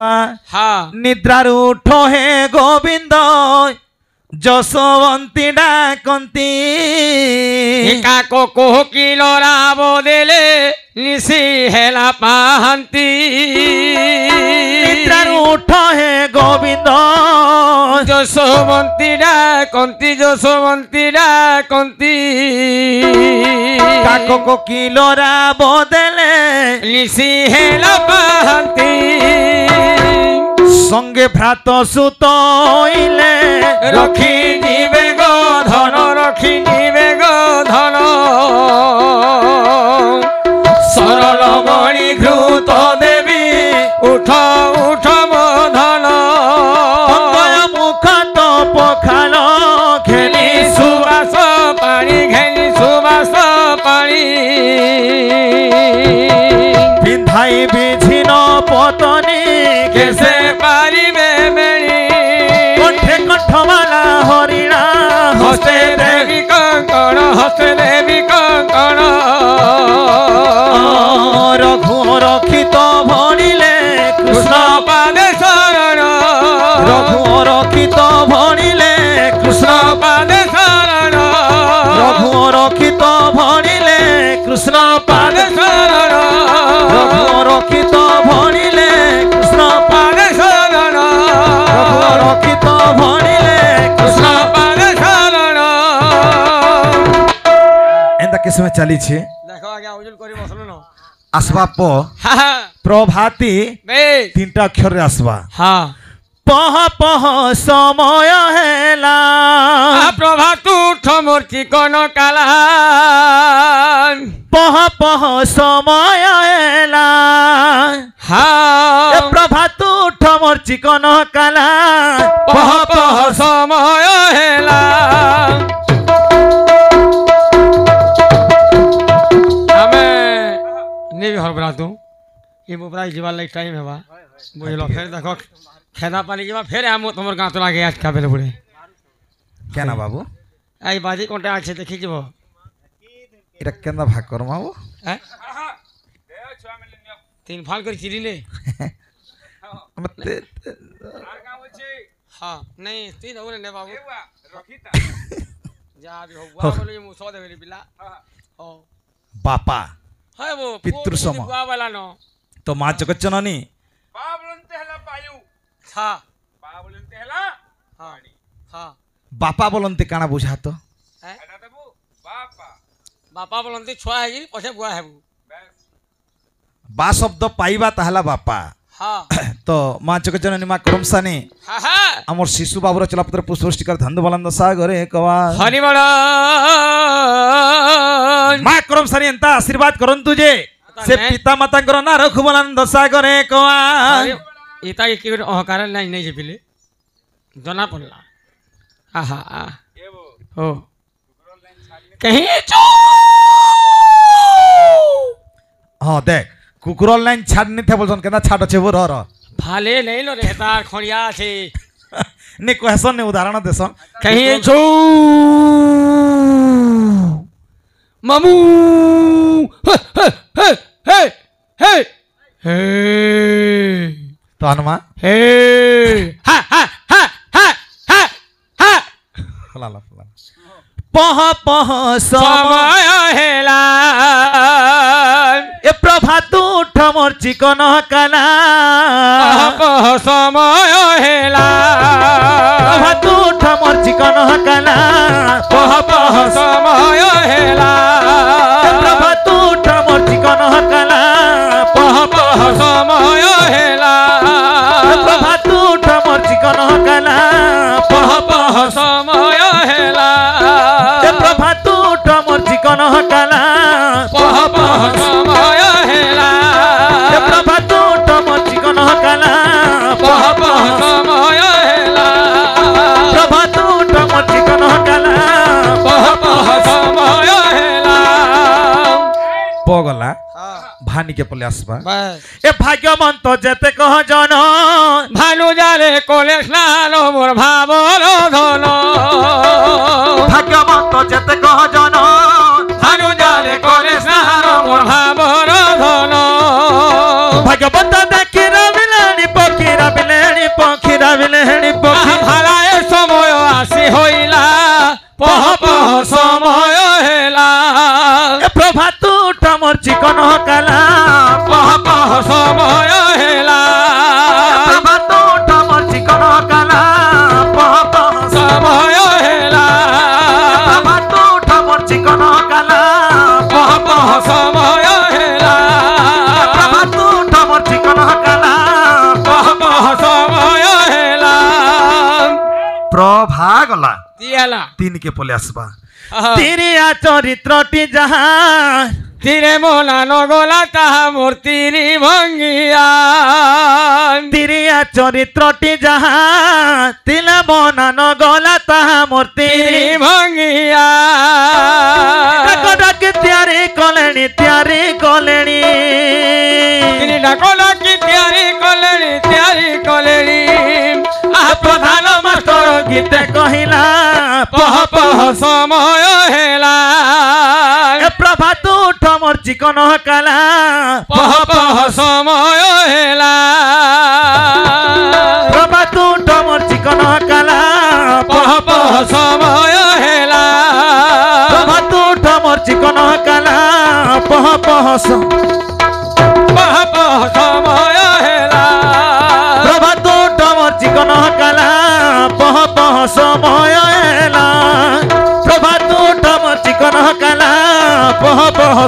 हाँ निद्रार उठ हे गोविंद जसवंती डाकंती काको कोकिल राब देले निशी हेला पाहंती निद्रार उठ हे गोविंद जसवंती डाकंती काको कोकिल राब देले निशी हेला पाहंती संगे भ्रात सुतइले रखी जीवे गो धन रखी जीवे गो धन सरल मणि घृत देवी उठ उठ धन मुख तो पखाल घेनी सुबास पानी घेनी सुबास पानी पिंधाई बिझिन पतनी कैसे पारी में मेरी कंठे कंठमाला हरिणा हस्ते देवी कंकण रघु रक्षित भणिले कृष्ण पादे शरण रघु रक्षित भणिले कृष्ण पादे शरण रघु रक्षित भणिले कृष्ण पादे शरण रघु रक्षित भणिले कृष्ण पादे शरण रघु रक्षित भणिले कृष्ण पादे शरण एंता किसमें चली छे देखो आगे उजुल करी बसलो न आसवा प हां प्रभाती बे तीनटा अक्षर रे आसवा हां पह पह समय हेला प्रभा तू ठमूर्ति कोन काला पह पह समय हेला हां प्रभा तू ठमर चिकन काला पह पह समय हेला हमें नहीं घर बना तू ये मोबरा जीवा लाइक टाइम है बा बुझलो फिर देखो खेदा पानी जीवा फिर हम तमर गां तो लागे आज का बेले बुढ़े क्या ना बाबू आई बाजी कोनटा আছে দেখি যাব এটা কেন ভাগ করম বাবু হ্যাঁ তিন ফাল করে চিরিলে মতে हाँ नहीं तीन हो ने बाबू जा भी हो बुआ बोले मु सो देबे बिला ओ बापा है वो पितृ सम बुआ वाला नो तो मां जगच्चननी बा बोलते हला पायु हां बा बोलते हला हां हां बापा बोलते काना बुझा तो है एटा देबू बापा बापा बोलते छुआ है पछे बुआ है बा शब्द पाइबा ताहला बापा हाँ तो मां जगच्चननी मां क्रमसानी हाँ हाँ आमर शिशु बाबुर चलापत्र पुष्पष्टिकर धंध बलंद सागरे कवा हरि बड़ा मां क्रमसानी एंता आशीर्वाद करन तुझे से पिता माता कर ना रखु बलंद सागरे कवा इता की अहकार नहीं नहीं जेबिले जना पड़ला आहा आ ओ कहीं चो हां देख कुकुरल लाइन छाड़ने थे बोलसन केना छाड़ छे वो रह भाले नहीं लो रहता खड़िया छे ने कहसन ने उदाहरण देसन कहीं छो मामू हे हे हे हे हे तो हनुमा हे हा हा हा हा हा हा फलाला फलाला पह पह समय हेला ए प्रभा तू ठमर चिकन काला पह समय हेला प्रभा तू ठमर चिकन काला पह समय हेला प्रभा तू ठमर चिकन काला पह समय हेला प्रभा तू ठमर चिकन काला पह समय हेला प्रभा तू ठमर चिकन काला पह समय हेला प्रभा तू ठमर चिकन काला पह समय हेला प्रभा तू ठमर चिकन काला पह समय हेला पगला भानी के पले आसबा बस ए भाग्यवंत जेते कह जन भानु जाले कोले स्नान मोर भावर धन भाग्यवंत जेते कह जन भानु जाले कोले स्नान मोर भावर धन भाग्यवंत देखि रविलानी पकी गला दियाला 3 के पले आसबा आहा। तिरिया चरित्रटी जहा तीरे मोला नगला ताहा मूर्तिरी भंगिया तिरिया चरित्रटी जहा तिला बना न गला ताहा मूर्ति भंगिया डाक त्यारी कलेनी डाकला की त्यारी कलेनी प्रधान मास्टर गीते कहिला पह पह समय हेला प्रभा तू उठ मोर चिकन काला पह पह समय हेला प्रभा तू उठ मोर चिकन काला पह पह समय हेला प्रभा तू उठ मोर चिकन काला पह पह समय हेला प्रभा तू उठ मोर चिकन काला पह पह समय हेला प्रभा तू उठ मोर चिकन काला पह पह